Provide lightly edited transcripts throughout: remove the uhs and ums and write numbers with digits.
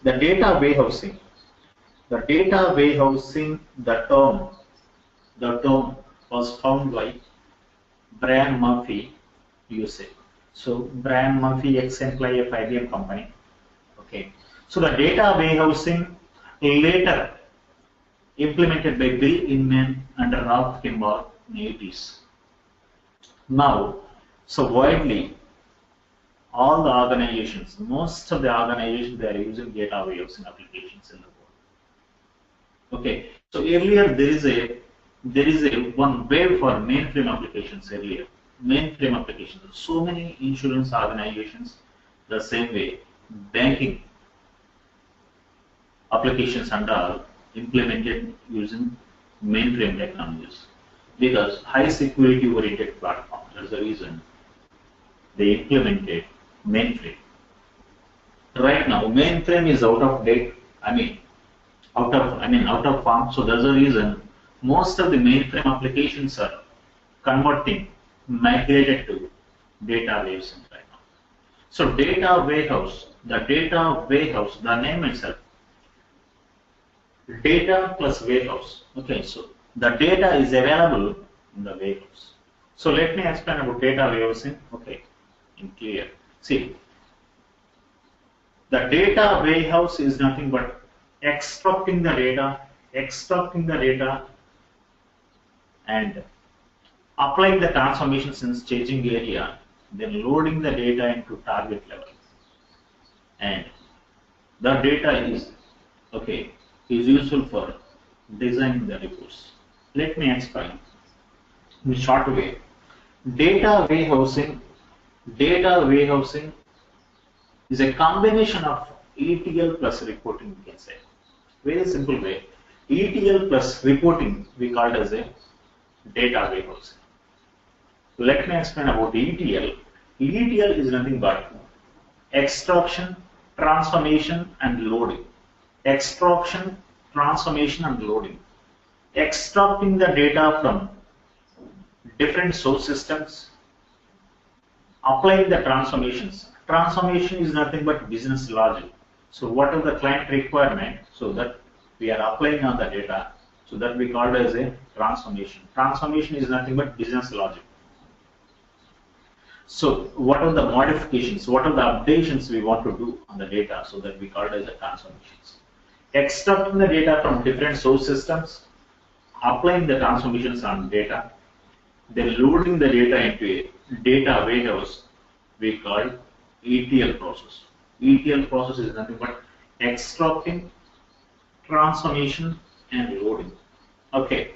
The data warehousing. The data warehousing, the term was found by Brian Murphy, USA. So Brian Murphy, ex-employee of IBM company. Okay. So the data warehousing later implemented by Bill Inman and Ralph Kimball in the 80s. Now, so widely, all the organizations, most of the organizations, they are using data warehousing applications in the world. Okay. So earlier there is a one wave for mainframe applications earlier. Mainframe applications. So many insurance organizations, the same way, banking applications and all implemented using mainframe technologies because high security oriented platform. That's the reason they implemented mainframe. Right now, mainframe is out of date. Out of form. So that's the reason most of the mainframe applications are migrated to data warehousing right now. So data warehouse, the name itself, data plus warehouse. Okay, so the data is available in the warehouse. So let me explain about data warehousing. Okay, in clear. See, the data warehouse is nothing but extracting the data and applying the transformations in staging area, then loading the data into target level. And the data is useful for designing the reports. Let me explain in a short way. Data warehousing is a combination of ETL plus reporting, we can say. Very simple way. ETL plus reporting we call it as a data warehousing. Let me explain about ETL. ETL is nothing but extraction, transformation and loading. Extraction, transformation and loading. Extracting the data from different source systems, applying the transformations. Transformation is nothing but business logic. So what is the client requirement? So that we are applying on the data. So that we call it as a transformation. Transformation is nothing but business logic. So what are the modifications? What are the updations we want to do on the data? So that we call it as a transformations. Extracting the data from different source systems, applying the transformations on data, then loading the data into a data warehouse we call ETL process. ETL process is nothing but extracting, transformation and loading. Okay.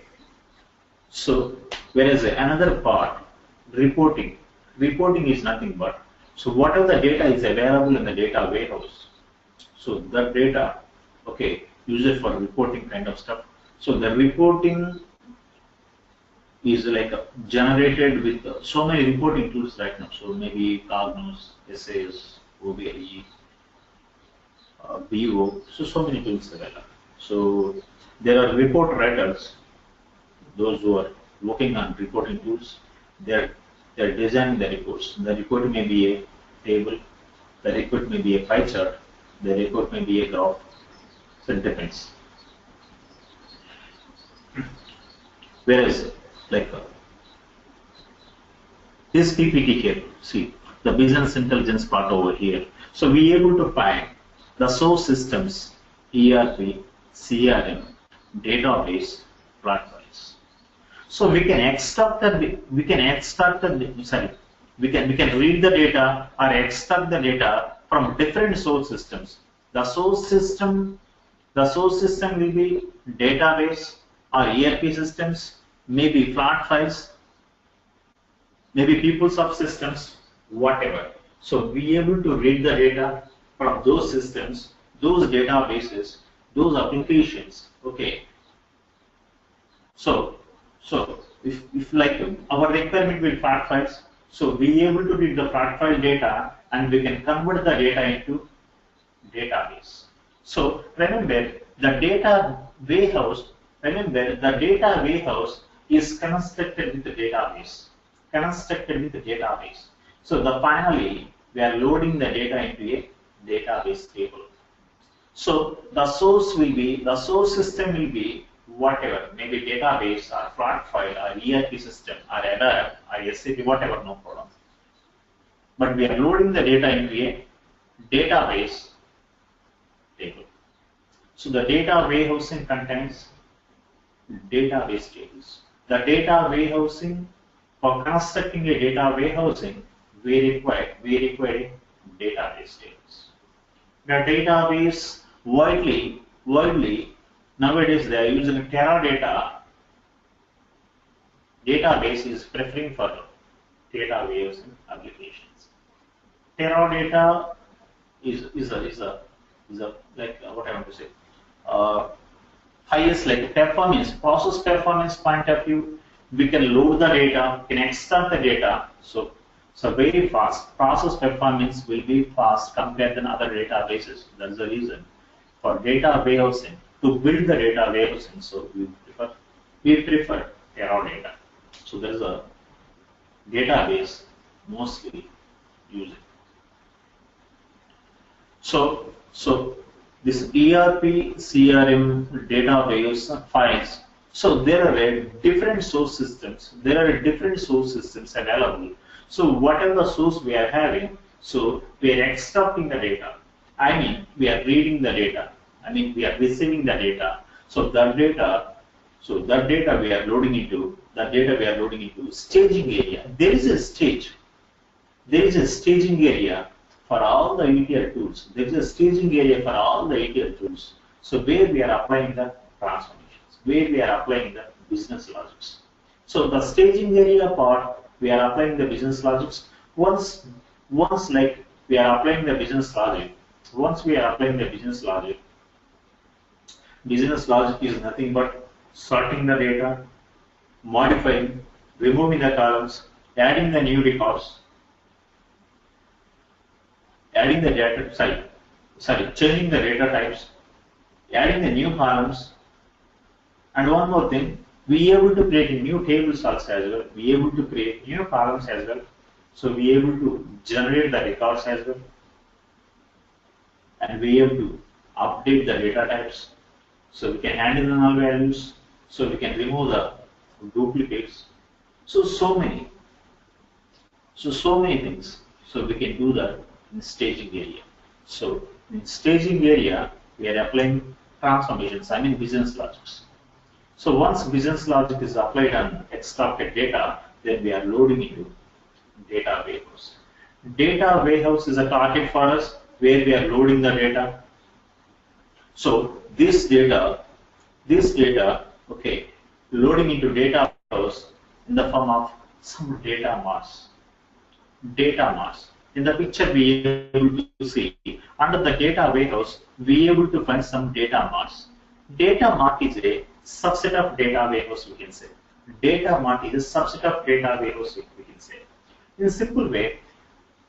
So whereas another part, reporting. Reporting is nothing but, so whatever the data is available in the data warehouse, so that data, use it for reporting kind of stuff. So the reporting is like generated with so many reporting tools right now. So maybe Cognos, SAS, OBIE, BO, so many tools available. So there are report writers, those who are working on reporting tools. They're designing the reports. The report may be a table, the report may be a pie chart, the report may be a graph. So it depends. Whereas, this PPT here, see the business intelligence part over here. So we are able to find the source systems, ERP, CRM, database, platforms. So we can we can read the data or extract the data from different source systems. The source system will be database or ERP systems, maybe flat files, maybe people subsystems, whatever. So we are able to read the data from those systems, those databases, those applications. Okay. So if like our requirement will flat files, so we are able to read the flat file data and we can convert the data into database. So remember the data warehouse is constructed with the database. So finally we are loading the data into a database table. So the source system will be whatever, maybe database or flat file or ERP system or ADAP or SAP, whatever, no problem. But we are loading the data into a database table. So the data warehousing contains database tables. The data warehousing, for constructing a data warehousing, we require database tables. The database widely nowadays they are using Teradata. Database is preferring for data warehousing applications. Teradata is a like what I want to say. Highest like performance, process performance point of view, we can load the data, can extract the data, so very fast. Process performance will be fast compared to other databases. That's the reason for data warehousing, to build the data warehousing. So we prefer Teradata. So there is a database mostly using. So this ERP, CRM, database files. So there are different source systems. There are different source systems available. So whatever the source we are having, so we are extracting the data. I mean, we are reading the data. I mean, we are receiving the data. So that data we are loading into, staging area. There is a stage. There is a staging area for all the ETL tools. There is a staging area for all the ETL tools. So where we are applying the transformations, where we are applying the business logics. So the staging area part, we are applying the business logics. Once like we are applying the business logic, business logic is nothing but sorting the data, modifying, removing the columns, adding the new records, adding the data, changing the data types, adding the new columns, and one more thing, we are able to create new tables also as well. We are able to create new columns as well. So we are able to generate the records as well, and we are able to update the data types. So we can handle the null values. So we can remove the duplicates. So many things. So we can do that in staging area. So in staging area, we are applying transformations, I mean business logics. So once business logic is applied on extracted data, then we are loading into data warehouse. Data warehouse is a target for us where we are loading the data. So this data, okay, loading into data warehouse in the form of some data marts. In the picture, we are able to see under the data warehouse, we are able to find some data marts. Data mart is a subset of data warehouse, we can say. Data mart is a subset of data warehouse, we can say. In a simple way,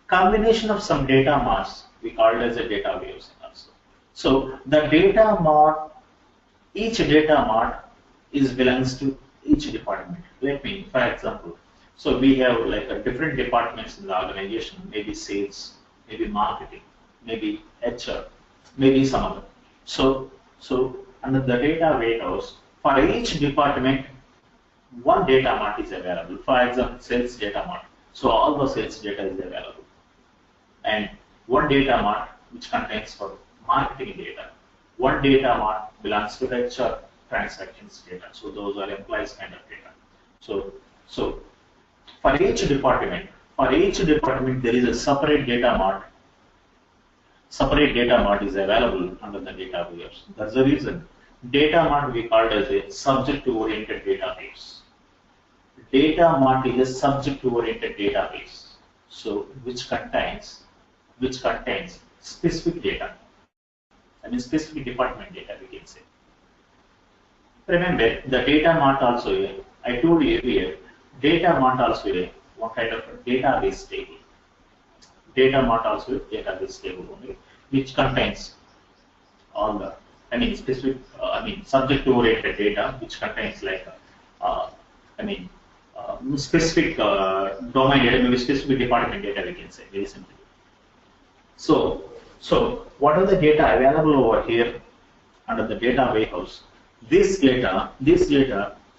combination of some data marts, we call it as a data warehouse also. So the data mart, each data mart belongs to each department. Let me, for example, so we have like different departments in the organization, maybe sales, maybe marketing, maybe HR, maybe some other. So under the data warehouse, for each department, one data mart is available. For example, sales data mart. So all the sales data is available. And one data mart which contains for marketing data. One data mart belongs to HR transactions data. So those are employees kind of data. So for each department there is a separate data mart. Separate data mart is available under the data warehouse. That's the reason data mart we called as a subject-oriented database. Data mart is a subject-oriented database. So which contains specific data. I mean specific department data, we can say. Remember the data mart also, I told you earlier, data mart also one kind of a database table. Data mart also database table only, which contains all the, specific, subject-oriented data, which contains like, specific domain data, maybe specific department data, we can say very simply. So So what are the data available over here under the data warehouse? This data,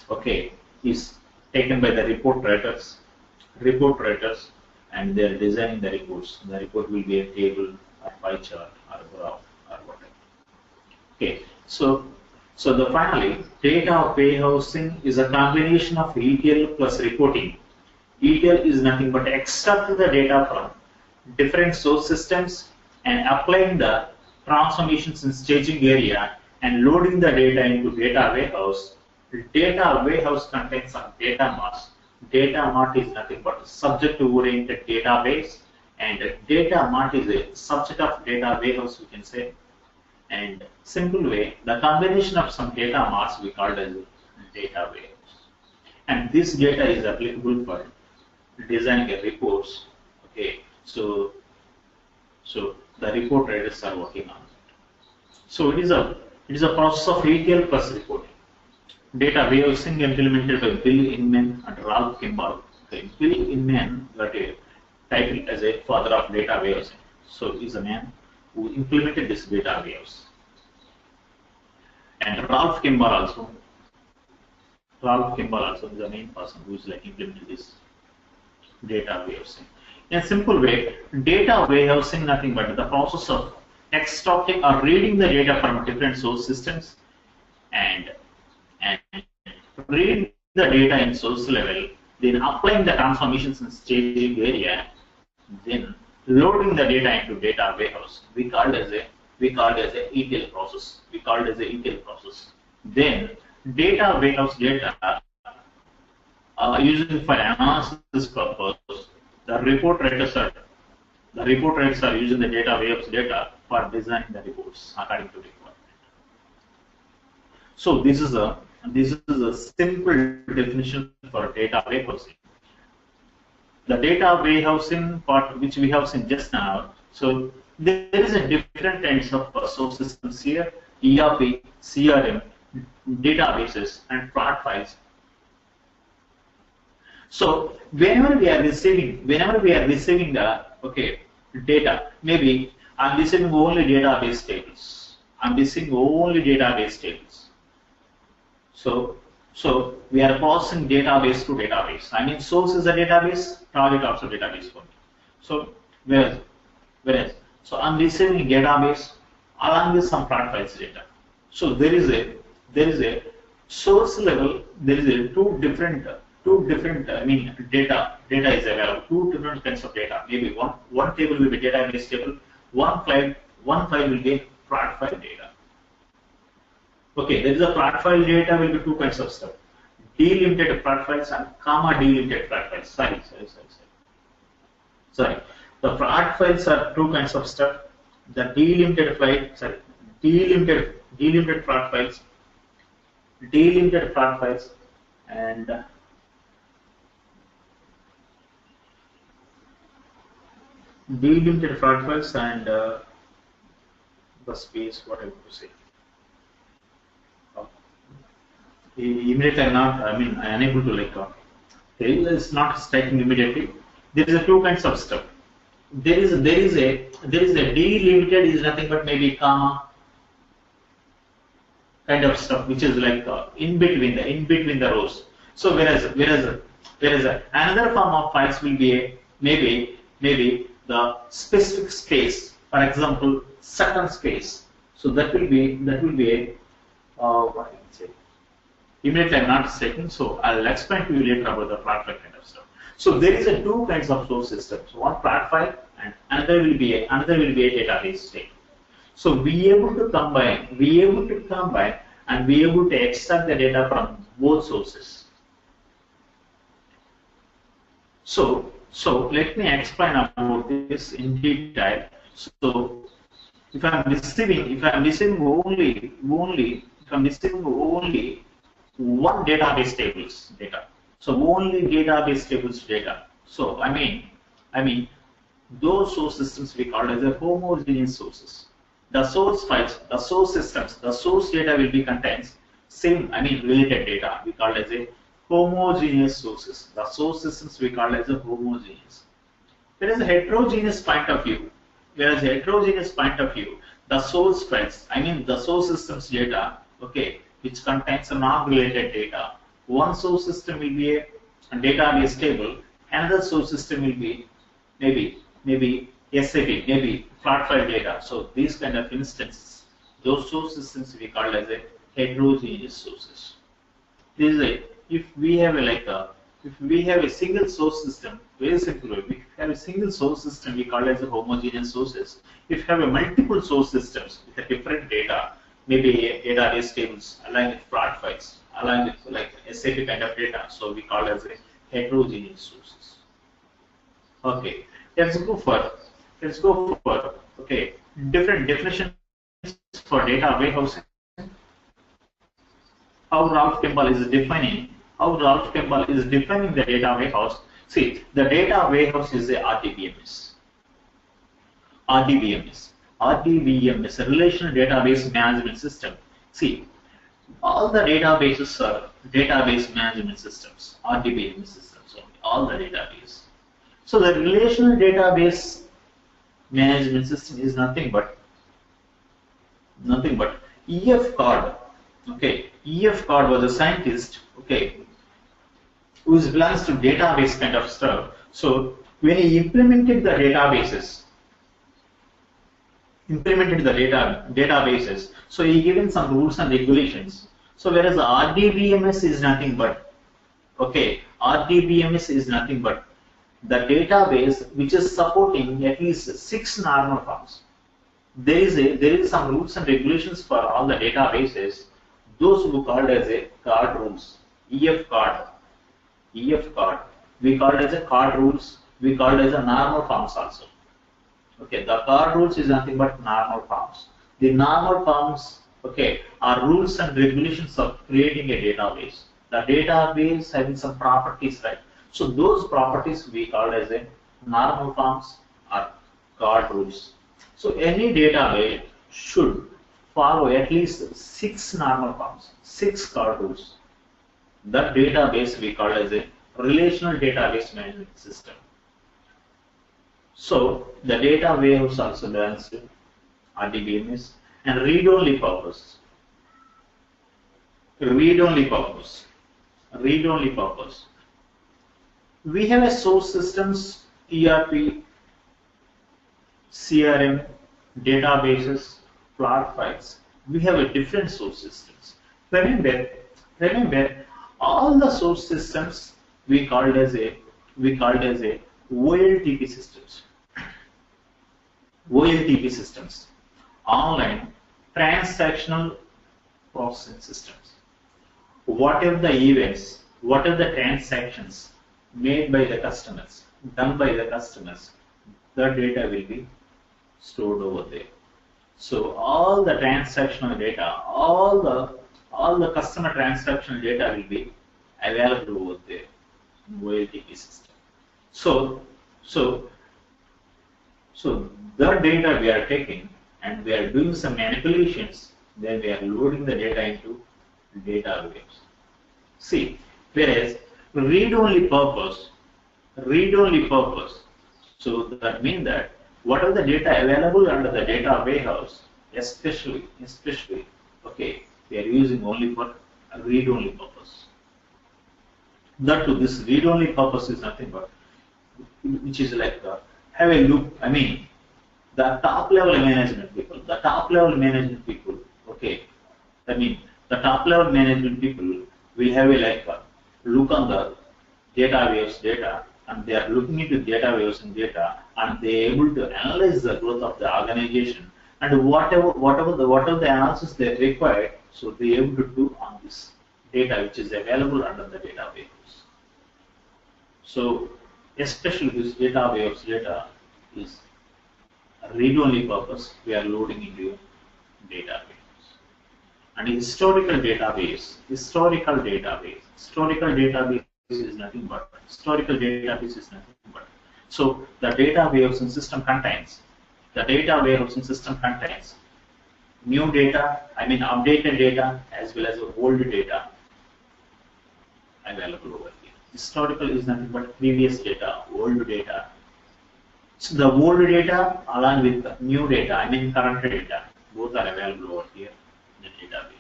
okay, is taken by the report writers, and they're designing the reports. The report will be a table, or pie chart, or a graph, or whatever. Okay, so the finally data warehousing is a combination of ETL plus reporting. ETL is nothing but extract the data from different source systems and applying the transformations in staging area and loading the data into data warehouse. The data warehouse contains some data marts. Data mart is nothing but a subject-oriented database, and data mart is a subset of data warehouse, we can say. And simple way, the combination of some data marts we called as data warehouse. And this data is applicable for designing a reports. Okay, so the report writers are working on it. So it is a process of ETL plus reporting. Data warehousing implemented by Bill Inman and Ralph Kimball. Okay, Bill Inman got a title as a father of data warehousing. So he's a man who implemented this data warehouse. And Ralph Kimball also is the main person who is like implementing this data warehousing. In a simple way, data warehousing nothing but the process of extracting or reading the data from different source systems and reading the data in source level, then applying the transformations in staging area, then loading the data into data warehouse. We called as a ETL process. Then data warehouse data using for analysis purpose. The report writers are using the data warehouse data for designing the reports according to requirement. So this is a simple definition for data warehousing. The data warehousing part which we have seen just now. So there is a different kinds of source systems here: ERP, CRM, databases, and fraud files. So whenever we are receiving the data, maybe I'm receiving only database tables. So we are processing database to database. I mean, source is a database, target also database for me. So whereas so I'm receiving database along with some fraud files data. So there is a source level. There is a two different data is available. Two different kinds of data. Maybe one table will be database table. One file will be fraud file data. Okay, there is a fraud file data will be two kinds of stuff: delimited fraud files and comma delimited fraud files. Sorry. The fraud files are two kinds of stuff. The delimited fraud files, and delimited fraud files and the space, what I want to say. Immediately I'm unable to it's not striking immediately. There is a two kinds of stuff. There is a delimited is nothing but maybe comma kind of stuff, which is like in between the rows. So whereas another form of files will be maybe the specific space, for example, certain space. So that will be a what I can say. Immediately I'm not taking, so I'll explain to you later about the fraud file kind of stuff. So there is a two kinds of source systems. One fraud file and another will be a database table. So be able to combine and be able to extract the data from both sources. So let me explain about this in detail. So if I'm receiving only one database tables data. So only database tables data. So I mean those source systems we call as a homogeneous sources. The source files, the source systems, the source data will be contains same related data. We call as a homogeneous sources. The source systems we call as a homogeneous. There is a heterogeneous point of view. whereas heterogeneous point of view, the source files, I mean the source system's data, okay, which contains a non-related data. One source system will be a database table, another source system will be maybe SAP, maybe flat file data. So these kind of instances, those source systems we call as a heterogeneous sources. This is a, if we have a single source system, very simple way, we have a single source system we call as a homogeneous sources. If you have a multiple source systems with a different data, maybe a database tables aligned with flat files, aligned with like SAP kind of data, so we call as a heterogeneous sources. Okay, let's go for okay, different definitions for data warehousing. How Ralph Kimball is defining the data warehouse. See, the data warehouse is a RDBMS. RDBMS, a relational database management system. See, all the databases are database management systems, RDBMS systems, all the database. So the relational database management system is nothing but E.F. Card. Okay, E.F. Card was a scientist, okay, who belongs to database kind of stuff. So when he implemented the databases, so he given some rules and regulations. So whereas the RDBMS is nothing but, okay, RDBMS is nothing but the database which is supporting at least 6 normal forms. There is some rules and regulations for all the databases. Those who called as a card rules, E.F. card. We called as a card rules. We called as a normal forms also. Okay, the card rules is nothing but normal forms. The normal forms, okay, are rules and regulations of creating a database. The database having some properties, right? So those properties we called as a normal forms or card rules. So any database should follow at least 6 normal forms, 6 card rules. That database we call as a relational database management system. So the data warehouse also belongs to RDBMS and read-only purpose. Read-only purpose. We have a source systems, ERP, CRM, databases, flat files. We have a different source systems. Remember, all the source systems we called as a OLTP systems. OLTP systems, online transactional processing systems. Whatever the events, whatever the transactions made by the customers, done by the customers, the data will be stored over there. So all the transactional data, all the customer transactional data will be available over there in OLTP system. So the data we are taking and we are doing some manipulations, then we are loading the data into database. See, whereas read-only purpose, so that means that whatever the data available under the data warehouse, especially, okay, we are using only for read-only purpose. That too, this read-only purpose is nothing but, which is like have a look. I mean, the top level management people, okay. I mean, the top level management people will have a look on the data warehouse data, and they are looking into data warehouse and data, and they are able to analyze the growth of the organization and whatever the analysis they require, so they are able to do on this data which is available under the data warehouse. So especially this data warehouse data is read-only purpose. We are loading into database. And historical database is nothing but so the data warehousing system contains new data, I mean updated data as well as old data available over here. Historical is nothing but previous data, old data, So the old data along with the new data, I mean current data, both are available over here in the database.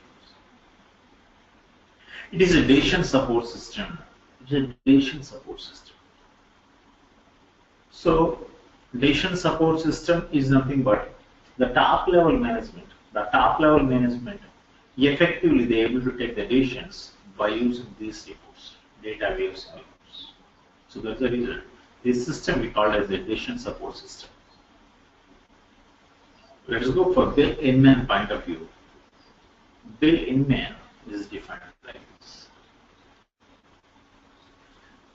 It is a decision support system. It is a decision support system. So decision support system is nothing but the top level management. The top level management effectively they are able to take the decisions by using these reports, data waves reports. So that's the reason. This system we call as the decision support system. Let's go for Bill Inman point of view. Bill Inman is defined like this.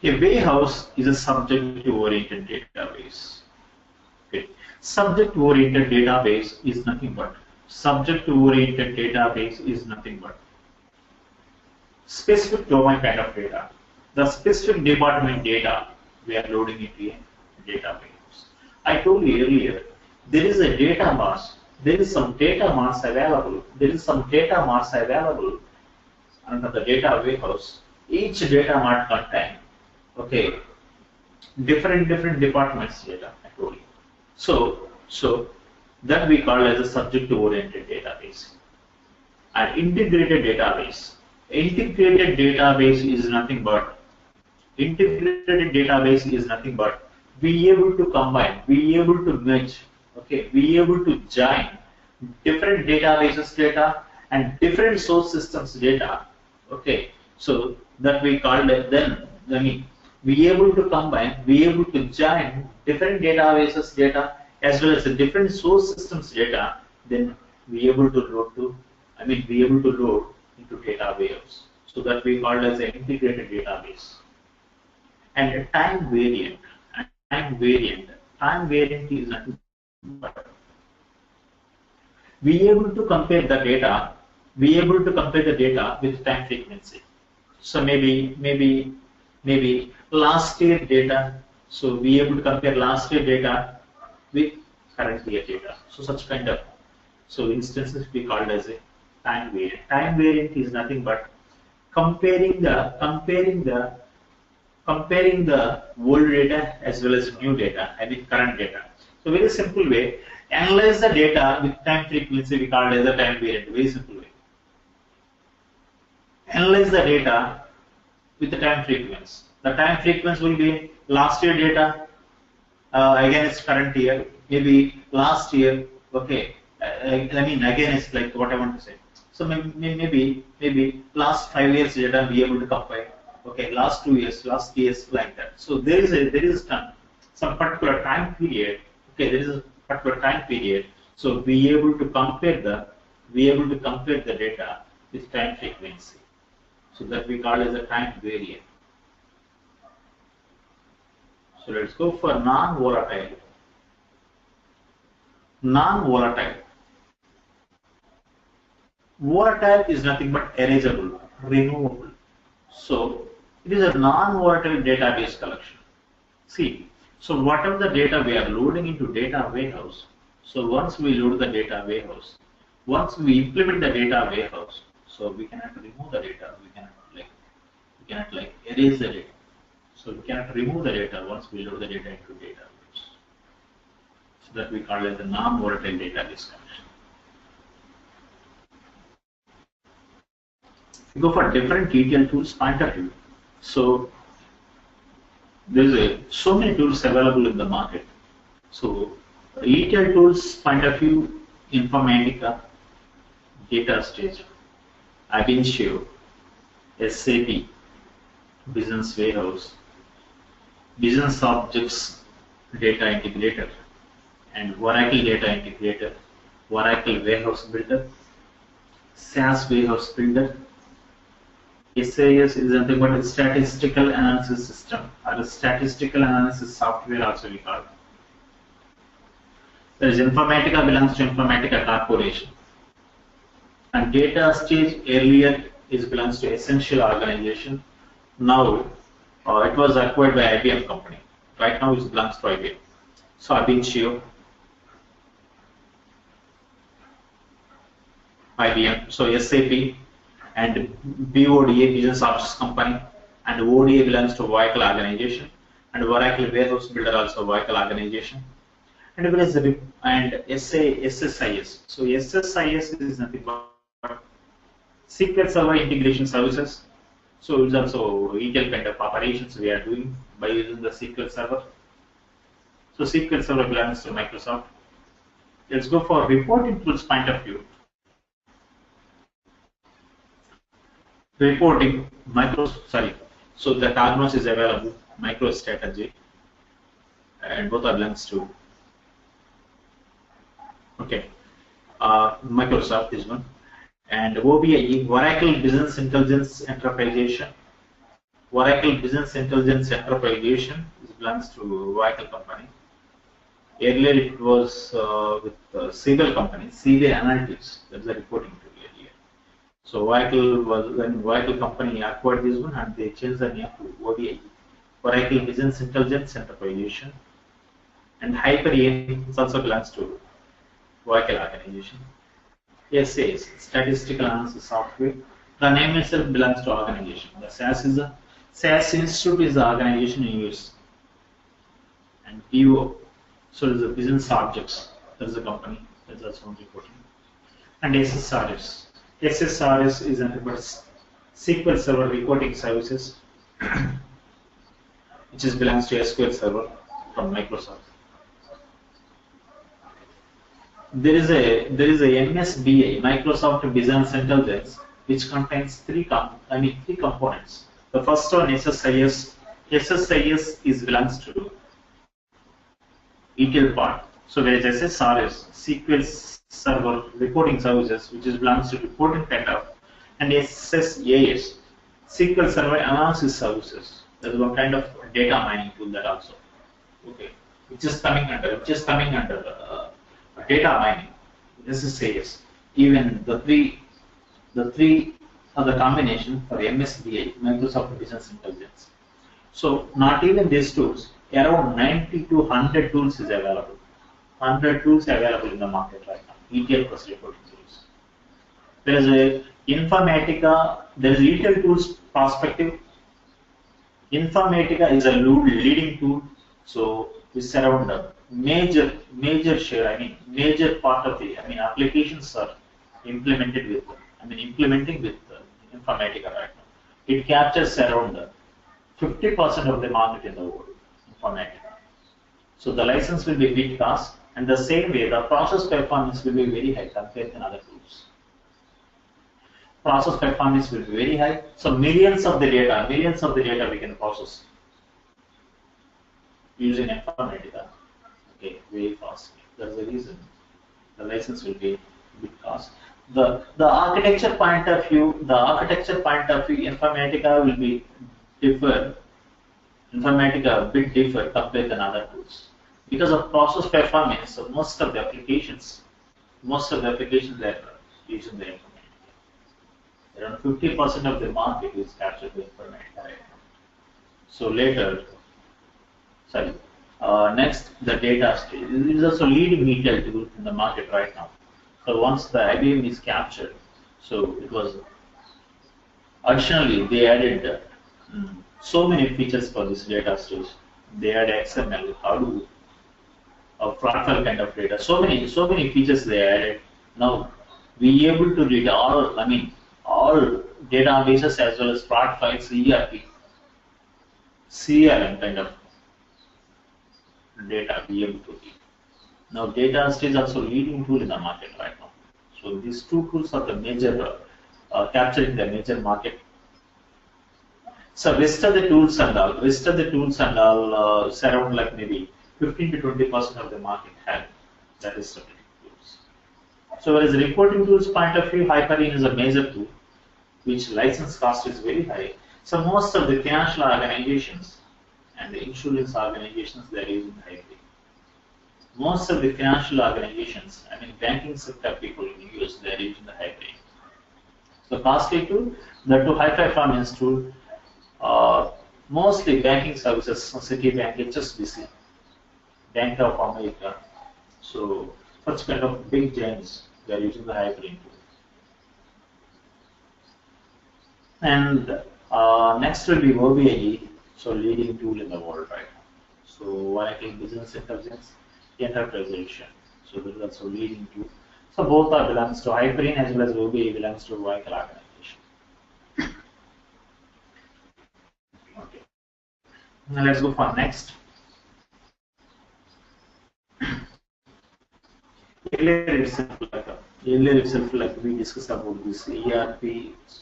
A warehouse is a subject-oriented database. Okay. Subject-oriented database is nothing but specific domain kind of data. The specific department data we are loading into a database. I told you earlier, there is a data mass. There is some data mass available. Under the data warehouse. Each data mart contain, okay, different departments data. I told you. So that we call as a subject-oriented database. An integrated database. Integrated database is nothing but be able to combine, be able to merge, okay, be able to join different databases data and different source systems data, okay. So that we call it then, be able to combine, be able to join different databases data as well as the different source systems data, then be able to load into data waves. So that we call as an integrated database. And a time variant. Time variant is nothing but be able to compare the data with time frequency. So maybe last year data. So be able to compare last year data with current year data. So such kind of instances we called as a time variant. Time variant is nothing but comparing the old data as well as new data, I mean current data. So very simple way, analyze the data with time frequency, we call it as a time variant. Very simple way. Analyze the data with the time frequency. The time frequency will be last year data against current year, maybe last year, okay. Again it's like what I want to say. So maybe last 5 years data be able to compare. Okay, last 2 years, last 3 years, like that. So there is some particular time period. Okay, there is a particular time period. So be able to compare the data with time frequency. So that we call as a time variant. So let's go for non-volatile. Volatile is nothing but erasable, removable. So it is a non-volatile database collection. See, so whatever the data we are loading into data warehouse, so once we load the data warehouse, once we implement the data warehouse, so we cannot remove the data, we cannot erase the data. So we cannot remove the data once we load the data into data warehouse. So that we call it the non-volatile database collection. We go for different ETL tools point of view. So there is so many tools available in the market. So ETL tools point of view, Informatica, DataStage, Abincio, SAP, Business Warehouse, Business Objects Data Integrator, and Oracle Data Integrator, Oracle Warehouse Builder, SAS Warehouse Builder. SAS is nothing but a statistical analysis system or a statistical analysis software also we call it. There is Informatica belongs to Informatica Corporation. And DataStage earlier belongs to Essential Organization. Now it was acquired by IBM company. Right now it belongs to IBM. So Abincio, IBM, so SAP and BODA Business Ops Company, and ODA belongs to Oracle Organization. and Oracle Warehouse Builder also vehicle organization. And there is SSIS. So SSIS is nothing but SQL Server Integration Services. So it's also retail kind of operations we are doing by using the SQL Server. So SQL Server belongs to Microsoft. Let's go for reporting tools point of view. Reporting, so the Cognos is available, MicroStrategy, and both are belongs to, Microsoft is one. And OBIE, Oracle Business Intelligence Enterprisation. Oracle Business Intelligence Enterprisation belongs to Oracle company. Earlier it was with Siebel company, Siebel Analytics, that's the reporting tool earlier. So when Oracle company acquired this one and they changed the name to OBIE, Oracle Business Intelligence Enterprisation. And Hyperion also belongs to Oracle organization. SAS, Statistical Analysis Software. The name itself belongs to organization. The SAS Institute is the organization in US. And PO, so it is the business objects. That is the company. That's also reporting. And SSRS. SSRS is an SQL Server Reporting Services, which belongs to SQL Server from Microsoft. There is a MSBI, Microsoft Business Intelligence, which contains three components. The first one is SSIS. SSIS belongs to ETL part. So there is SSRS, SQL Server Reporting Services, which belongs to reporting kind of, and SSAS, SQL Server Analysis Services. That is one kind of data mining tool that also, which is coming under data mining. SSAS. Even the three are the combination for MSBI, Microsoft Business Intelligence. So not even these tools, around 90 to 100 tools is available. 100 tools available in the market right now. ETL plus reporting tools. There is a Informatica. There is ETL tools perspective. Informatica is a leading tool. So it's around a major share. Major part of the applications are implemented with. Implementing with Informatica right now. It captures around 50% of the market in the world. Informatica. So the license will be bit cost, and the same way the process performance will be very high compared to other tools. Process performance will be very high. So millions of the data we can process using Informatica. Very fast. That's the reason the license will be bit cost. The architecture point of view, Informatica will be differ. Informatica a bit differ compared to other tools. Because of process performance, so most of the applications are using the Informatica. Around 50% of the market is captured with Informatica right now. So next, the data stage. It is also leading ETL tool in the market right now. So once the IBM is captured, so it was additionally they added so many features for this data stage. They added XML, Hadoop, fraud file kind of data. So many features they added. Now we are able to read all databases as well as fraud files, ERP, CRM kind of data be able to read. Now data stage also leading tool in the market right now. So these two tools are the major capturing the major market. So rest of the tools and all surround like maybe 15 to 20% of the market have that rest of the tools. So as a reporting tools point of view, Hyperion is a major tool, which license cost is very high. So most of the financial organizations and the insurance organizations, they are using Hyperion. Most of the financial organizations, banking sector people in the US, they are using the Hyperion. So costly tool, the two high performance tool, mostly banking services, Citibank, HSBC, Bank of America. So such kind of big giants, they are using the Hyperion tool. And next will be OBIE, so leading tool in the world right now. So Oracle Business Intelligence, Enterprise. So that is also leading to. So both are belongs to Hyperion as well as Ruby belongs to Oracle organization. Okay. Now let's go for next. Earlier itself, like we discussed about this ERP,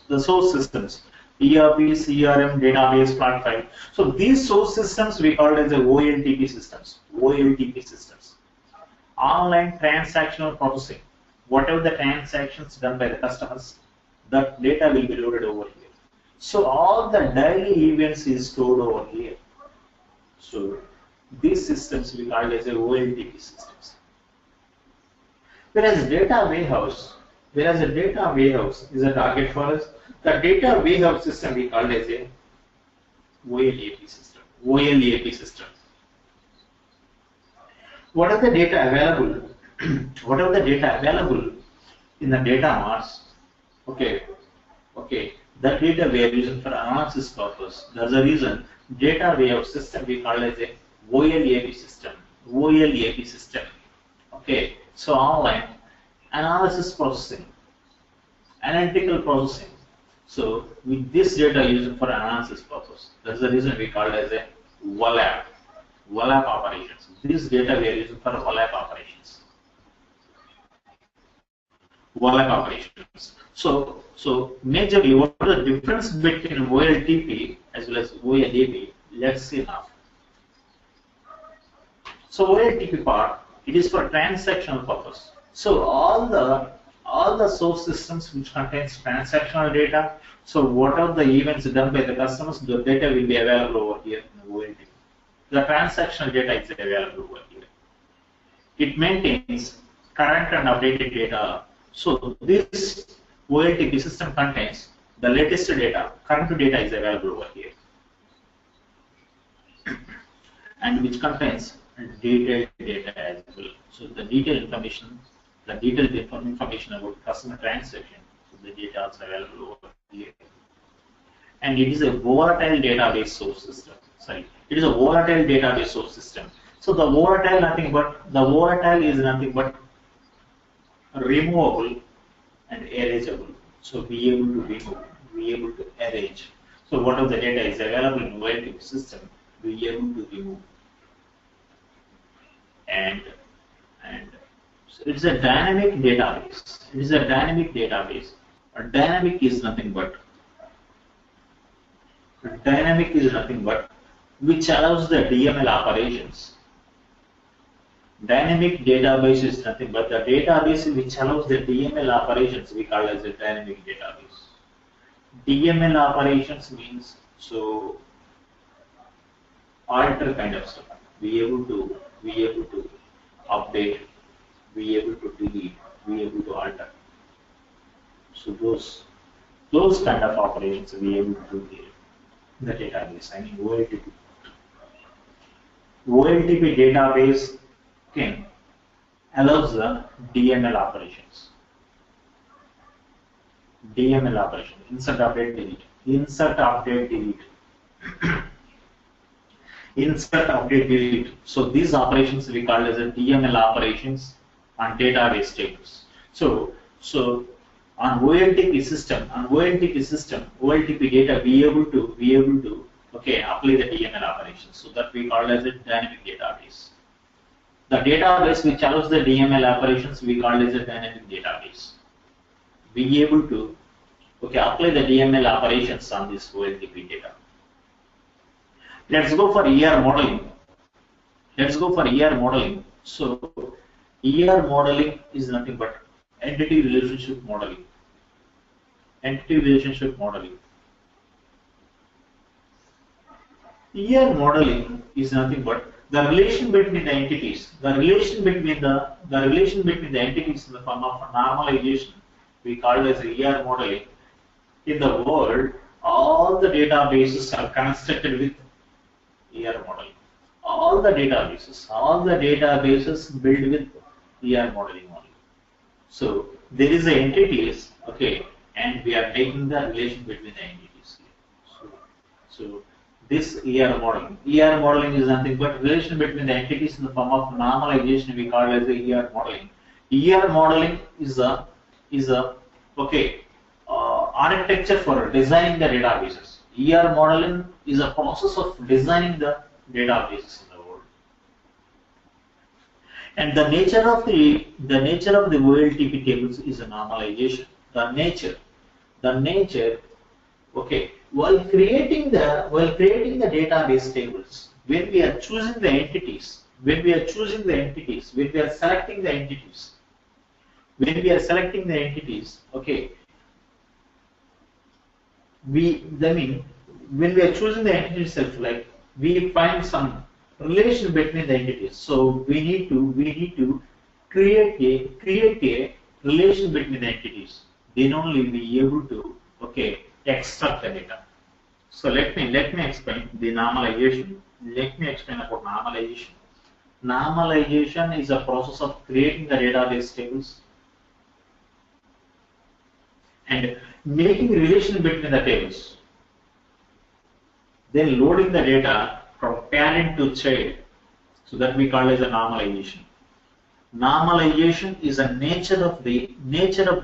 the source systems, ERP, CRM, database, platform. So these source systems we call it as the OLTP systems. OLTP systems, online transactional processing. Whatever the transactions done by the customers, that data will be loaded over here. So all the daily events is stored over here. So these systems we call it as the OLTP systems. Whereas a data warehouse is a target for us. The data warehouse system we call as a OLAP system. OLAP system. What are the data available? What are the data available in the data marts? Okay. That data we are using for analysis purpose. That's the reason data warehouse system we call as a OLAP system. OLAP system. Okay. So online analysis processing, analytical processing. So with this data used for analysis purpose, that's the reason we call it as a OLAP operations. This data we are using for OLAP operations. OLAP operations. So majorly, what is the difference between OLTP as well as OLAP? Let's see now. So OLTP part, it is for transactional purpose. So all the source systems which contains transactional data. So what are the events done by the customers? The data will be available over here in the OLTP. The transactional data is available over here. It maintains current and updated data. So this OLTP system contains the latest data. Current data is available over here, and which contains detailed data as well. So the detailed information about customer transaction, so the data is available over here. And it is a volatile database source system. It is a volatile database source system. So the volatile is nothing but removable and erasable. So be able to remove, be able to erase. So whatever the data is available in OLTP system, be able to remove. And so it's a dynamic database. It is a dynamic database. A dynamic is nothing but which allows the DML operations. Dynamic database is nothing but the database which allows the DML operations. We call it as a dynamic database. DML operations means so alter kind of stuff. Be able to update, be able to delete, be able to alter. So those kind of operations we able to do here in the database. I mean OLTP. OLTP database allows the DML operations. DML operation. Insert, update, delete. Insert, update, delete. Insert, update, delete. So these operations we call as a DML operations on database tables. So on OLTP system, OLTP data we able to apply the DML operations. So that we call as a dynamic database. The database which allows the DML operations we call as a dynamic database. Be able to apply the DML operations on this OLTP data. Let's go for ER modeling. So ER modeling is nothing but entity relationship modeling. ER modeling is nothing but the relation between the entities, the relation between the entities in the form of normalization. We call it as ER modeling. In the world, all the databases are constructed with ER modeling. All the databases built with ER modeling only. So there is the entities, and we are taking the relation between the entities. So this ER modeling. ER modeling is nothing but relation between the entities in the form of normalization. We call it as the ER modeling. ER modeling is a okay architecture for designing the databases. ER modeling is a process of designing the databases in the world. And the nature of the OLTP tables is a normalization. The nature. Okay. While creating the database tables, when we are choosing the entities, when we are selecting the entities, okay, when we are choosing the entity itself, like we find some relation between the entities. So we need to create a relation between the entities. Then only we able to extract the data. So let me explain the normalization. Let me explain about normalization. Normalization is a process of creating the database tables and making relation between the tables. Then loading the data from parent to child. So that we call as a normalization. Normalization is a nature of the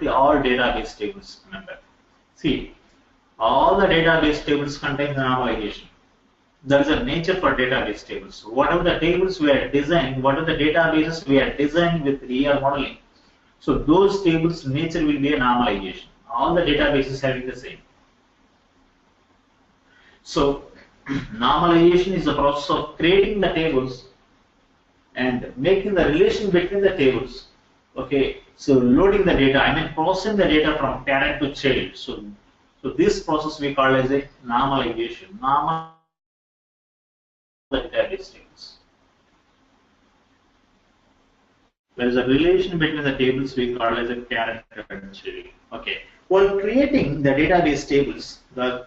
all database tables. Remember, see, all the database tables contain the normalization. There is a nature for database tables. Whatever the tables we are designing, whatever the databases we are designing with ER modeling, so those tables nature will be a normalization. All the databases having the same. So normalization is the process of creating the tables and making the relation between the tables. Okay, so loading the data, processing the data from parent to child. So this process we call as a normalization. The database tables. There is a relation between the tables we call as a parent and child. Okay. While creating the database tables, while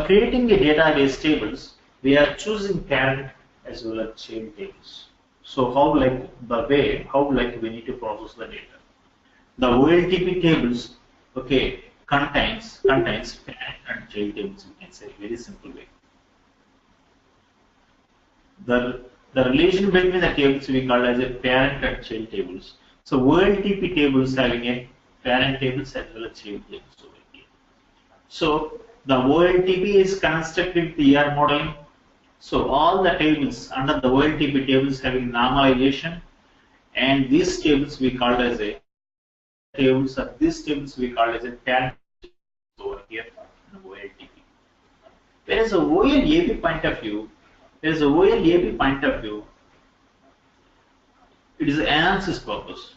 creating the database tables, we are choosing parent as well as child tables. So how we need to process the data. The OLTP tables, contains parent and child tables. We can say very simple way. The relation between the tables we call as a parent and child tables. So OLTP tables having a parent tables as well as child tables over here. So the OLTP is constructed with ER modeling. So all the tables under the OLTP tables having normalization, and these tables we call as a parent over here in the OLTP. Whereas a OLAP point of view, it is analysis purpose.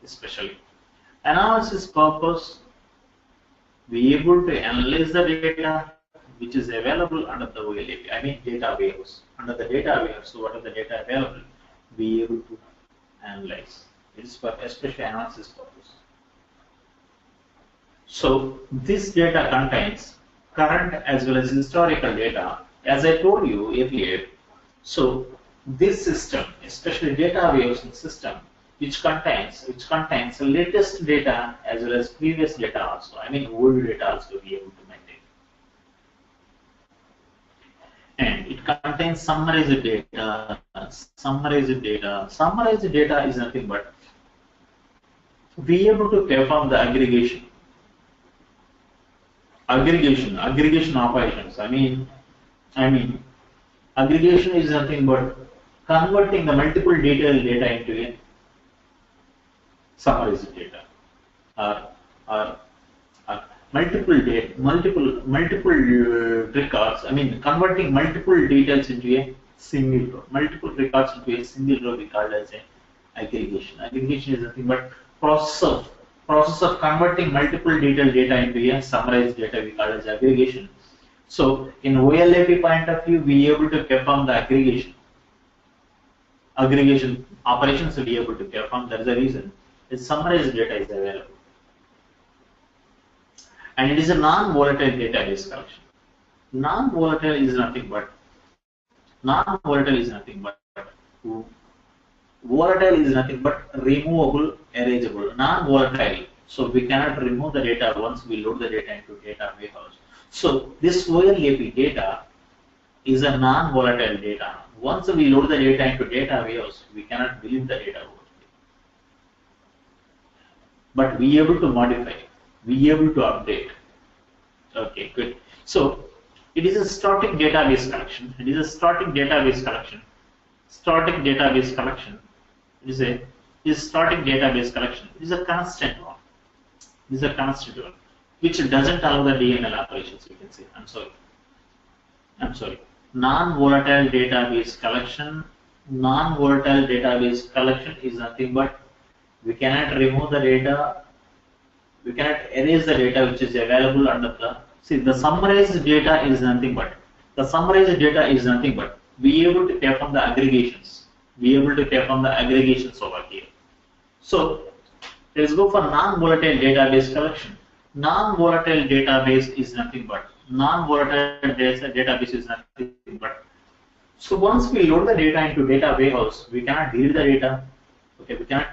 Especially analysis purpose, we able to analyze the data which is available under the OLAP. Data warehouse. Under the data warehouse, so what are the data available? We able to analyze. It is for especially analysis purpose. So this data contains current as well as historical data. As I told you earlier, so this system, especially data warehousing system, which contains the latest data as well as previous data also. Old data also be able to maintain. And it contains summarized data. Summarized data is nothing but be able to perform the aggregation operations. Aggregation is nothing but converting the multiple detailed data into a summarized data, or multiple records. Converting multiple details into a single row. Multiple records into a single row we call as a aggregation. Aggregation is nothing but process of converting multiple detailed data into a summarized data we call as aggregation. So in OLAP point of view, we are able to perform the aggregation operations will be able to perform. That is the reason the summarized data is available. And it is a non-volatile database collection. Non-volatile is nothing but volatile is nothing but removable, erasable. Non-volatile. So we cannot remove the data once we load the data into data warehouse. So this OLAP data is a non-volatile data. Once we load the data into data warehouse, we cannot delete the data over here. But we able to modify, we able to update. Okay, good. So it is a static database collection. It is a static database collection. Static database collection. It is static database collection. It is a constant one. It is a constant one, which doesn't allow the DML operations. You can say. I'm sorry. Non-volatile database collection. Non-volatile database collection is nothing but we cannot remove the data. We cannot erase the data which is available under the summarized data is nothing but be able to perform the aggregations. Be able to perform the aggregations over here. So let's go for non-volatile database collection. Non-volatile database is nothing but so once we load the data into data warehouse, we cannot delete the data. Okay, we cannot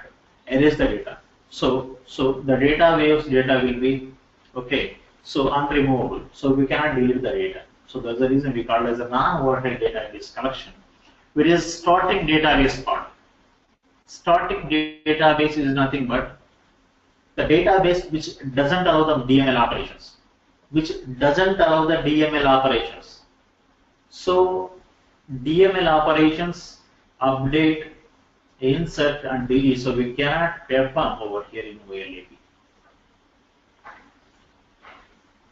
erase the data. So the data warehouse data will be unremovable. So we cannot delete the data. So that's the reason we call it as a non-volatile database collection. Which is static database part. Static database is nothing but the database which doesn't allow the DML operations. So DML operations update, insert and delete. So we cannot perform over here in OLAP.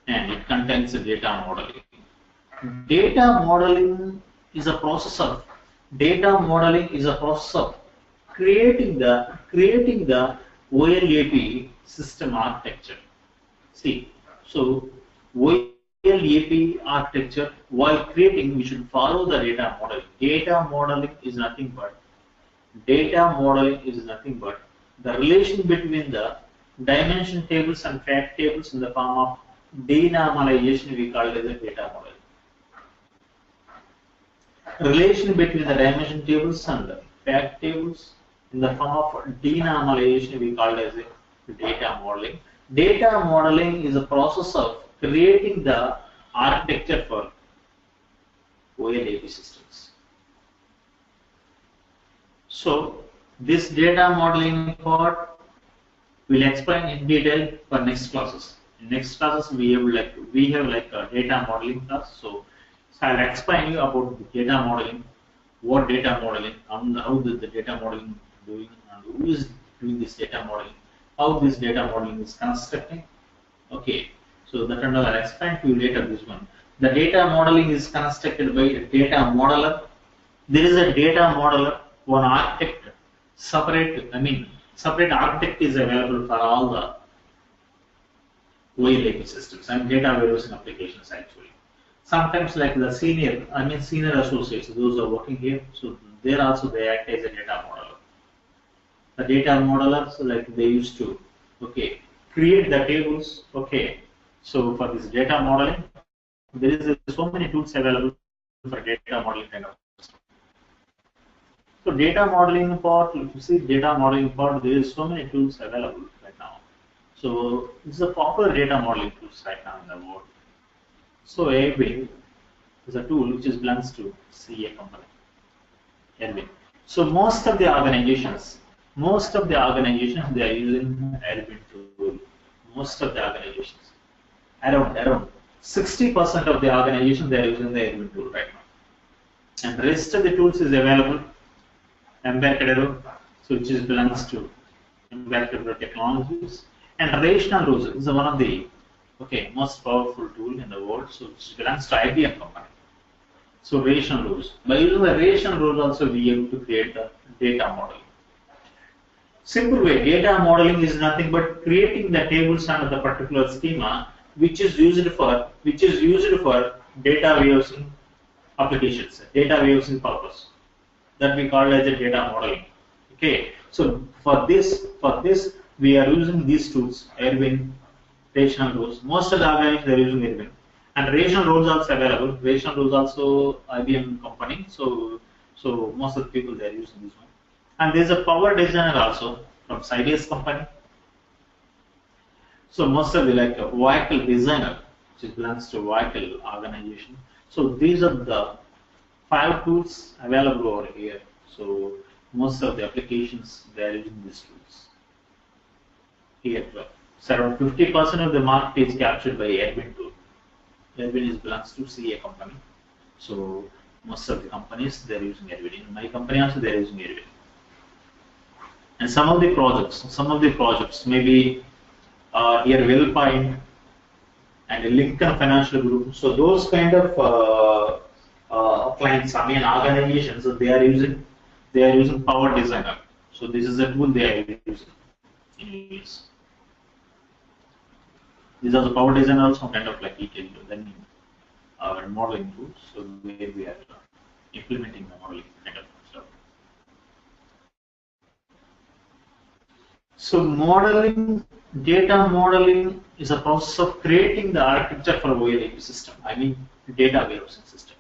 And it contains the data modeling. Data modeling is a process of creating the OLAP system architecture. See, so OLAP architecture, while creating, we should follow the data modeling. Data modeling is nothing but the relation between the dimension tables and fact tables in the form of denormalization. We call it as a data model. Relation between the dimension tables and the fact tables in the form of denormalization, we call it as a data modeling. Data modeling is a process of creating the architecture for OLAP systems. So this data modeling part we'll explain in detail for next classes. In next classes we have a data modeling class. So I'll explain you about the data modeling, what data modeling, and how the data modeling is doing, and who is doing this data modeling, how this data modeling is constructing. Okay, so that and all I'll explain to you later. This one, the data modeling is constructed by a data modeler. There is a data modeler, one architect, separate architect is available for all the OLAP systems and data warehousing applications actually. Sometimes like the senior associates, those are working here, so they act as a data modeler. The data modelers, like they used to create the tables. Okay, so for this data modeling, there is so many tools available for data modeling kind of. So data modeling part, if you see data modeling part, there is so many tools available right now. So this is a popular data modeling tools right now in the world. So Erwin is a tool which belongs to CA company. Erwin. So most of the organizations they are using Erwin tool. Most of the organizations, around 60% of the organizations they are using the Erwin tool right now. And the rest of the tools is available. Embarcadero, so which belongs to Embarcadero Technologies, and Rational Rules is one of the most powerful tool in the world. So which belongs to IBM company. So Rational Rules. By using the Rational Rules also we are able to create the data model. Simple way, data modeling is nothing but creating the tables under the particular schema which is used for data warehousing applications, data warehousing purpose. That we call as a data modeling. Okay, so for this we are using these tools, Erwin, Rational Rules. Most of the organizations they are using Erwin, and Rational Rules also available. Rational Rules also IBM company. So most of the people they are using this one. And there is a Power Designer also from Sybase company. So most of the like vehicle designer, which belongs to vehicle organization. So these are the 5 tools available over here. So most of the applications they are using these tools. Here, so around 50% of the market is captured by Erwin tool. Erwin belongs to CA company. So most of the companies they are using Erwin. In my company also they are using Erwin. And some of the projects maybe here WellPoint and Lincoln Financial Group. So those kind of clients, I mean organizations, they are using Power Designer. So this is a tool they are using in US. These are the Power Designer also kind of like ETL, then modeling tools. So where we are implementing the modeling kind of stuff. So modeling, data modeling is a process of creating the architecture for OLAP system. I mean data warehousing system.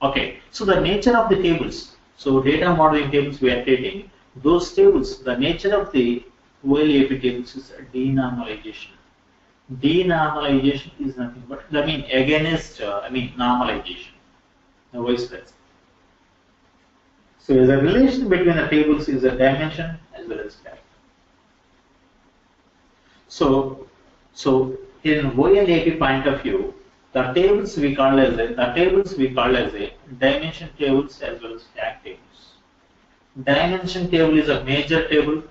Okay, so the nature of the tables. So data modeling tables we are creating. Those tables, the nature of the OLAP tables is denormalization. Denormalization is nothing but against normalization. The vice versa. So the relation between the tables is a dimension as well as fact. So in OLAP point of view, the tables we call as a dimension tables as well as fact tables. Dimension table is a major table.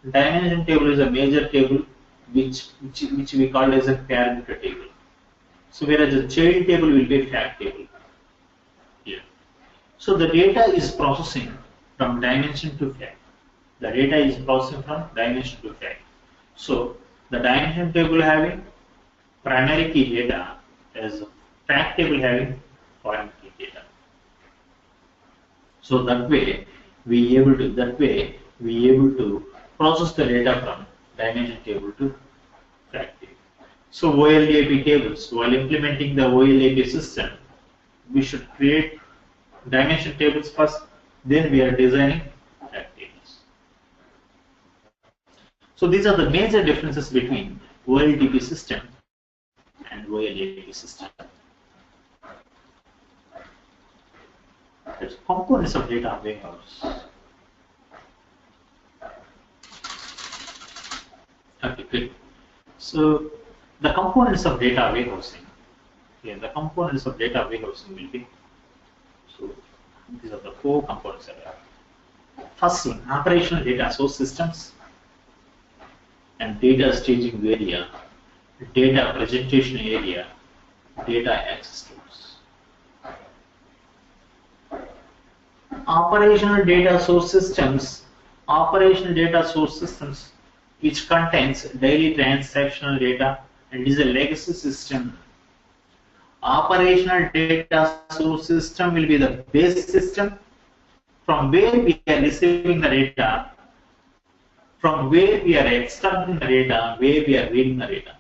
Dimension table is a major table which we call as a parameter table. So whereas a child table will be a fact table. Here. So the data is processing from dimension to fact. The data is processing from dimension to fact. So the dimension table having primary key data as fact table having foreign key data. So that way we able to process the data from dimension table to fact table. So OLAP tables, while implementing the OLAP system, we should create dimension tables first, then we are designing fact tables. So these are the major differences between OLTP system and OLAP system. It's components of data warehouse. Okay, good. So the components of data warehousing. Here, the components of data warehousing will be. So these are the 4 components. First one, operational data source systems and data staging area, data presentation area, data access tools. Operational data source systems which contains daily transactional data and is a legacy system. Operational data source system will be the base system from where we are receiving the data, from where we are extracting the data, where we are reading the data.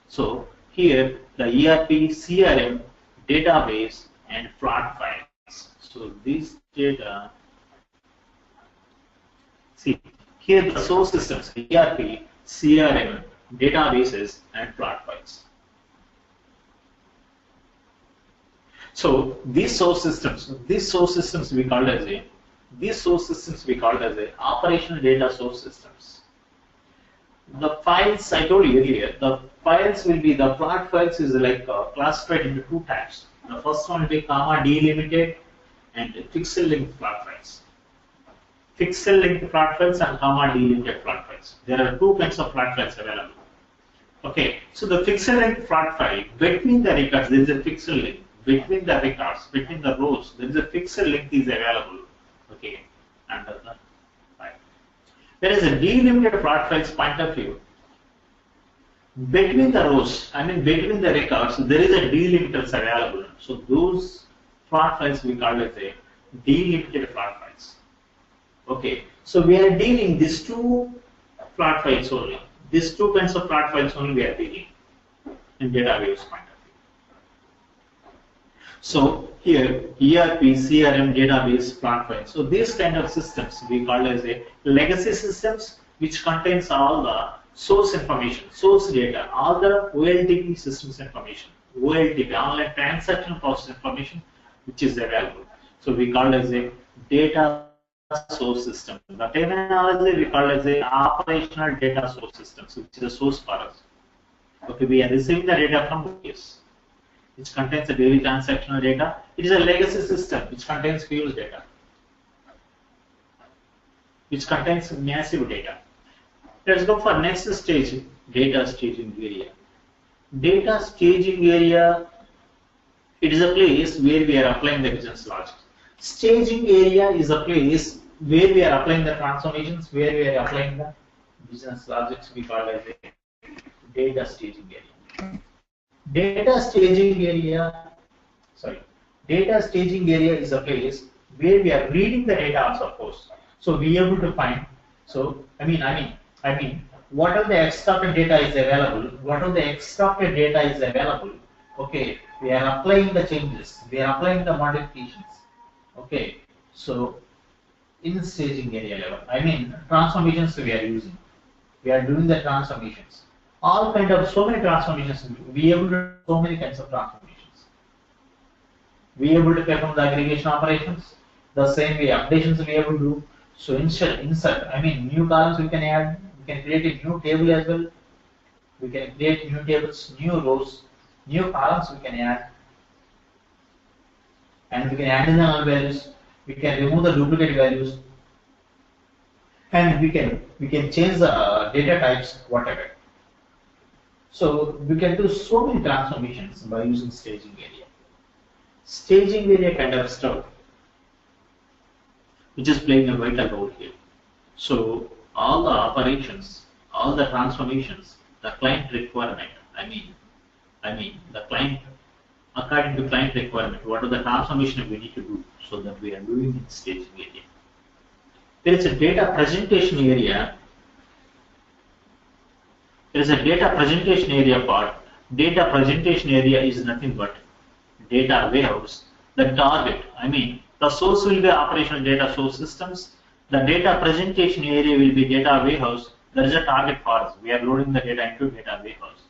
So here the ERP, CRM, database and plot files. So these data, see here the source systems, ERP, CRM, databases and plot files. So these source systems we called as a operational data source systems. The files I told you earlier, the files will be the plot files is like classified into 2 types. The first one will be comma delimited and pixel length plot files. Pixel length plot files and comma delimited plot files. There are 2 kinds of plot files available. Okay, so the pixel length plot file, between the records there is a pixel length. Between the records, between the rows, there is a pixel length is available. Okay, under the file. There is a delimited plot files point of view. Between the rows, between the records, there is a delimiter available. So those plot files we call as a delimited plot files. Okay, so we are dealing these 2 plot files only. These 2 kinds of plot files only we are dealing in database point of view. So here ERP, CRM, database, plot files. So these kind of systems we call as a legacy systems which contains all the Source information, source data, all the OLTP systems information, OLTP, online transaction process information, which is available. So we call it as a data source system. The terminology we call it as a operational data source system, so which is a source for us. Okay, we are receiving the data from OS, which contains the daily transactional data. It is a legacy system which contains fuel data, which contains massive data. Let's go for next stage, data staging area. Data staging area, it is a place where we are applying the business logic. Staging area is a place where we are applying the transformations, where we are applying the business logics. We call it as a data staging area. Data staging area is a place where we are reading the data also, of course. So we are able to find. So I mean, what are the extracted data is available? What are the extracted data is available? Okay, we are applying the changes. We are applying the modifications. Okay, so in staging area level, transformations we are using. We are doing the transformations. All kind of so many transformations. We are able to do so many kinds of transformations. We are able to perform the aggregation operations. The same way updations we are able to do. So insert. New columns we can add. We can create a new table as well. We can create new tables, new rows, new columns we can add. And we can add in the null values. We can remove the duplicate values. And we can change the data types, whatever. So we can do so many transformations by using staging area. Staging area kind of stuff, which is playing a vital role here. So all the operations, all the transformations, the client requirement, the client, according to client requirement, what are the transformation we need to do, so that we are doing in staging area. There is a data presentation area. There is a data presentation area part. Data presentation area is nothing but data warehouse. The target, the source will be operational data source systems. The data presentation area will be data warehouse. There is a target for us. We are loading the data into data warehouse.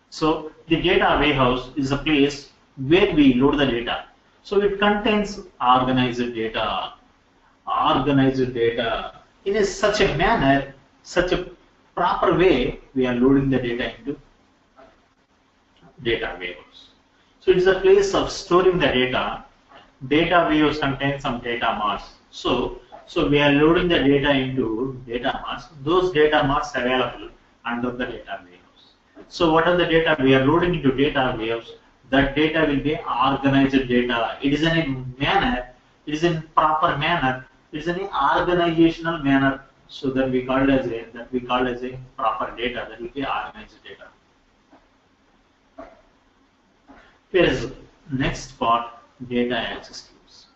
So the data warehouse is a place where we load the data. So it contains organized data in such a manner, such a proper way. We are loading the data into data warehouse. So it is a place of storing the data. Data warehouse contains some data marts. So we are loading the data into data marts. Those data marts are available under the data warehouse. So what are the data we are loading into data warehouse? That data will be organized data. It is in a manner. It is in proper manner. It is in an organizational manner. So that we call as a proper data. That will be organized data. Here is next part, data access tools.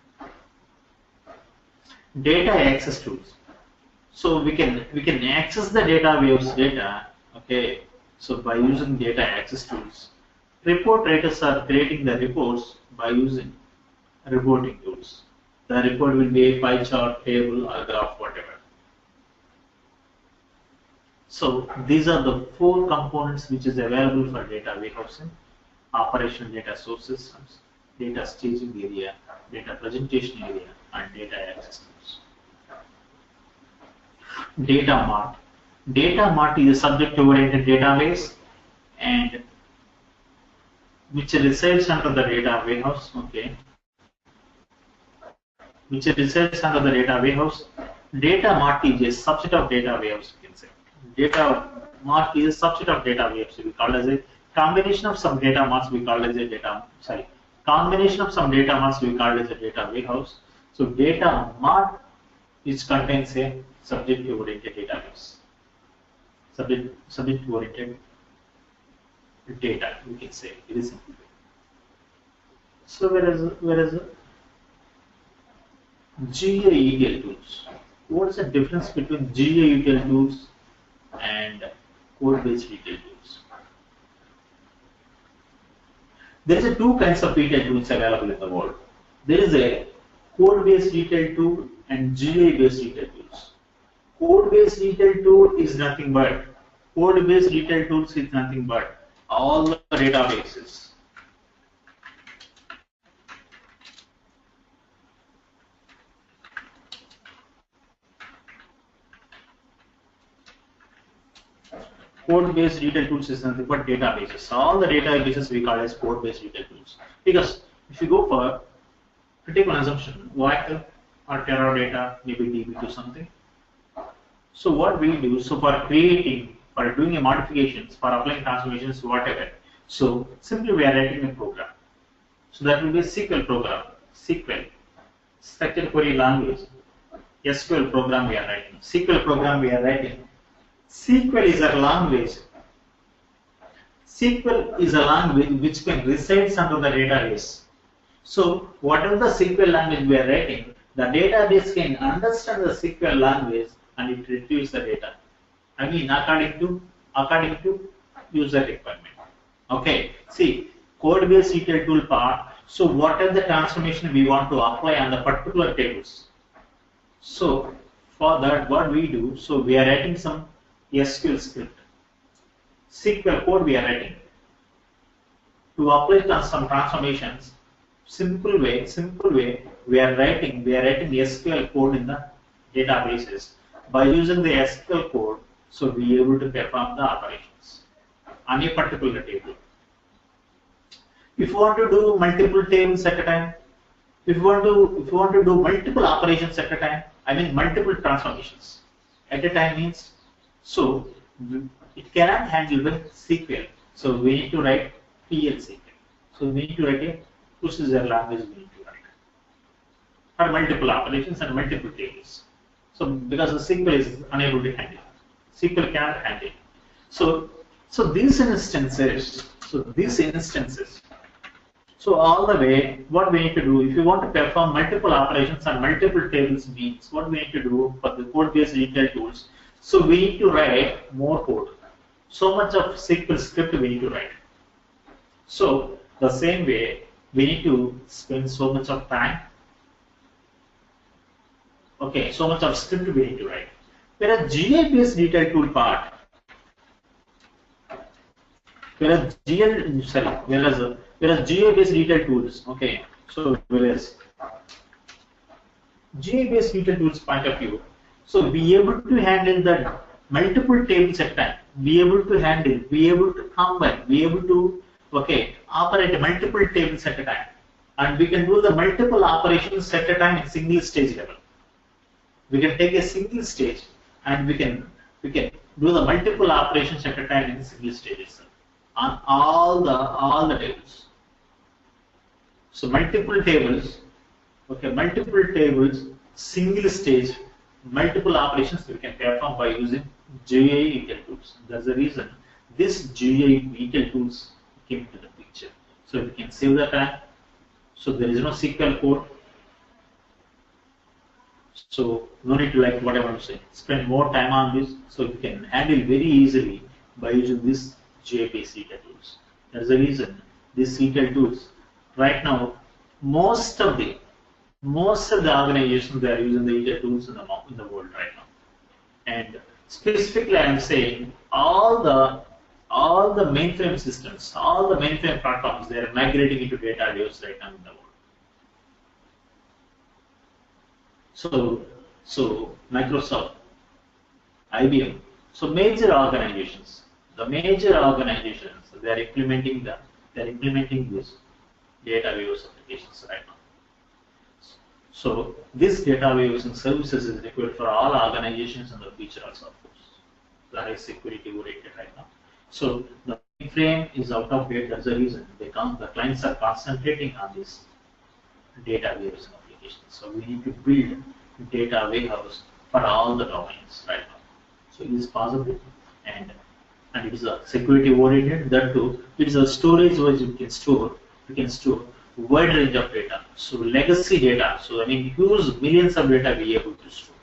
Data access tools. So we can access the data warehouse data. Okay. So by using data access tools, report writers are creating the reports by using reporting tools. The report will be a pie chart, table, or graph, whatever. So these are the 4 components which is available for data warehousing: operational data source systems, data staging area, data presentation area, and data access tools. Data mart. Data mart is a subject-oriented database and which resides under the data warehouse. Okay. Which resides under the data warehouse. Data mart is a subset of data warehouse. You can say data mart is a subset of data warehouse. We call it as a combination of some data marts. We call it as a combination of some data marts. We call it as a data warehouse. So data mart which contains a subject-oriented database. Subject-oriented data, we can say. It is simple. So whereas GA ETL tools. What is the difference between GA ETL tools and code-based ETL tools? There is 2 kinds of ETL tools available in the world. There is a code-based ETL tool and GA-based ETL tools. Code-based ETL tool is nothing but Code-based detail tools is nothing but all the databases. Code-based detail tools is nothing but databases. All the databases we call as code-based detail tools. Because if you go for, take one assumption, Oracle or Teradata, maybe DB2 something. So what we do, so for creating, for doing a modifications, for applying transformations, whatever. So simply we are writing a program. So that will be a SQL program, SQL, structured query language, SQL program we are writing, SQL program we are writing. SQL is a language. SQL is a language which can reside under the database. So whatever the SQL language we are writing, the database can understand the SQL language and it retrieves the data. I mean according to user requirement. Okay. See, code-based detail tool part. So what are the transformation we want to apply on the particular tables? So for that, what we do, so we are writing some SQL script. SQL code we are writing to apply some transformations. Simple way, we are writing SQL code in the databases. By using the SQL code, so we are able to perform the operations on a particular table. If you want to do multiple tables at a time, if you want to do multiple operations at a time, I mean multiple transformations at a time means, so it cannot handle the SQL. So we need to write PL SQL. So we need to write a procedure language we need to write for multiple operations and multiple tables. So because the SQL is unable to handle, SQL cannot handle. So these instances, so all the way, what we need to do, if you want to perform multiple operations and multiple tables means, what we need to do for the code-based detail tools, so we need to write more code. So much of SQL script we need to write. So the same way, we need to spend so much of time. Okay, so much of script we need to write. Whereas GA-based detail tool part, whereas GA-based detail tools, okay, so whereas GA-based detail tools point of view, so be able to handle the multiple tables at a time, be able to combine, be able to, okay, operate multiple tables at a time, and we can do the multiple operations at a time in single stage level. We can take a single stage and we can do the multiple operations at a time in single stage itself on all the tables. So multiple tables, single stage, multiple operations we can perform by using GUI ETL tools. That's the reason this GUI ETL tools came to the picture. So we can save the time. So there is no SQL code. So no need to, like what I want to say, spend more time on this. So you can handle very easily by using this GA-based ETL tools. That's the reason these ETL tools right now, most of the organizations, they are using the ETL tools in the world right now. And specifically, I am saying all the mainframe systems, all the mainframe platforms, they are migrating into data waves right now in the world. So Microsoft, IBM, so major organizations, they are implementing these data waves applications right now. So this data waves and services is required for all organizations in the future also, of course. That is security oriented right now. So the mainframe is out of date. That's the reason the clients are concentrating on this data waves and applications. So we need to build data warehouse for all the domains right now. So it is possible, and it is a security oriented. That too, it is a storage where you can store wide range of data. So legacy data. So I mean, huge millions of data we are able to store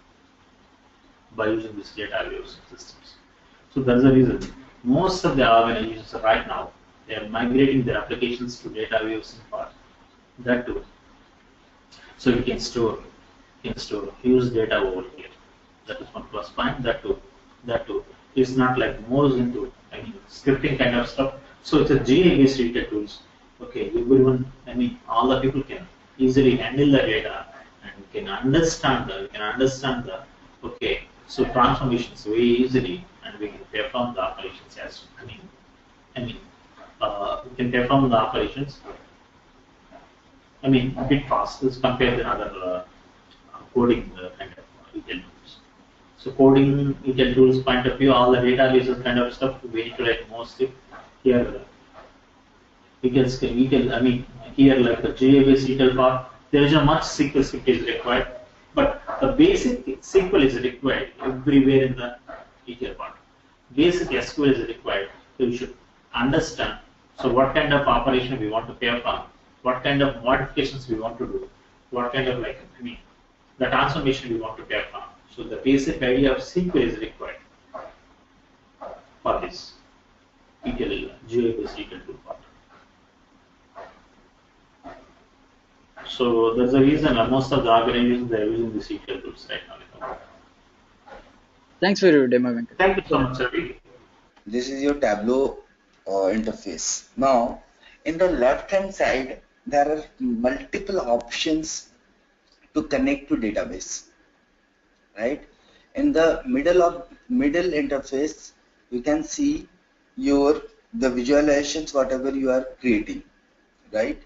by using this data waves systems. So that's the reason most of the organizations right now, they are migrating their applications to data waves in part. That too. So you can store huge data over here. That is one plus point. That too, is not like more into scripting kind of stuff. So it's a GA based ETL tools. Okay, everyone, all the people can easily handle the data and can understand the okay. So transformations very easily, and we can perform the operations as we can perform the operations. A bit fast as compared to other coding kind of ETL tools. So coding ETL tools point of view, all the databases kind of stuff we need to write mostly here. Here like the GA based ETL part, there is a much SQL script is required, but the basic SQL is required everywhere in the ETL part. Basic SQL is required. So you should understand. So what kind of operation we want to perform, what kind of modifications we want to do, what kind of the transformation we want to perform. So the basic idea of SQL is required for this ETL, GA based ETL tool part. So that's the reason most of the organizations are using these ETL tools right now. Thanks for your demo, Venkat. Thank you so much, sir. This is your Tableau interface. Now, in the left-hand side, there are multiple options to connect to database. Right? In the middle interface, you can see the visualizations, whatever you are creating. Right?